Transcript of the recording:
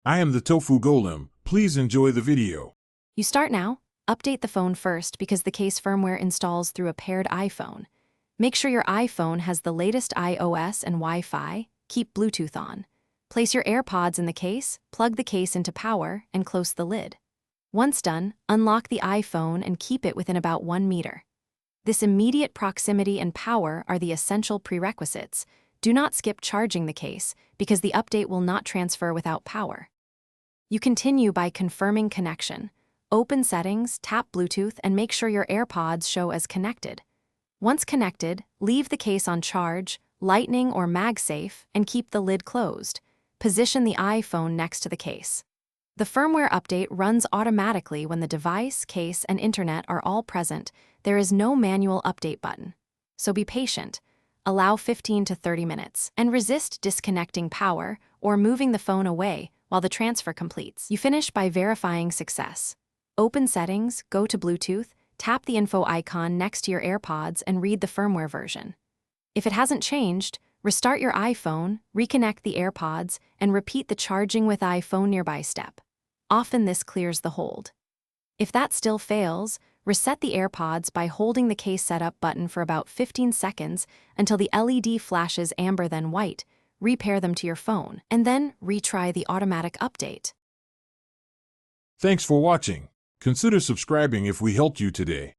I am the Tofu Golem. Please enjoy the video. You start now. Update the phone first because the case firmware installs through a paired iPhone. Make sure your iPhone has the latest iOS and Wi-Fi. Keep Bluetooth on. Place your AirPods in the case, plug the case into power, and close the lid. Once done, unlock the iPhone and keep it within about 1 meter. This immediate proximity and power are the essential prerequisites. Do not skip charging the case because the update will not transfer without power. You continue by confirming connection. Open Settings, tap Bluetooth, and make sure your AirPods show as connected. Once connected, leave the case on charge, lightning or MagSafe, and keep the lid closed. Position the iPhone next to the case. The firmware update runs automatically when the device, case, and internet are all present. There is no manual update button. So be patient. Allow 15 to 30 minutes, and resist disconnecting power or moving the phone away while the transfer completes. You finish by verifying success. Open Settings, go to Bluetooth, tap the info icon next to your AirPods, and read the firmware version. If it hasn't changed, restart your iPhone, reconnect the AirPods, and repeat the charging with iPhone nearby step. Often this clears the hold. If that still fails, reset the AirPods by holding the case setup button for about 15 seconds until the LED flashes amber then white. Repair them to your phone, and then retry the automatic update. Thanks for watching. Consider subscribing if we helped you today.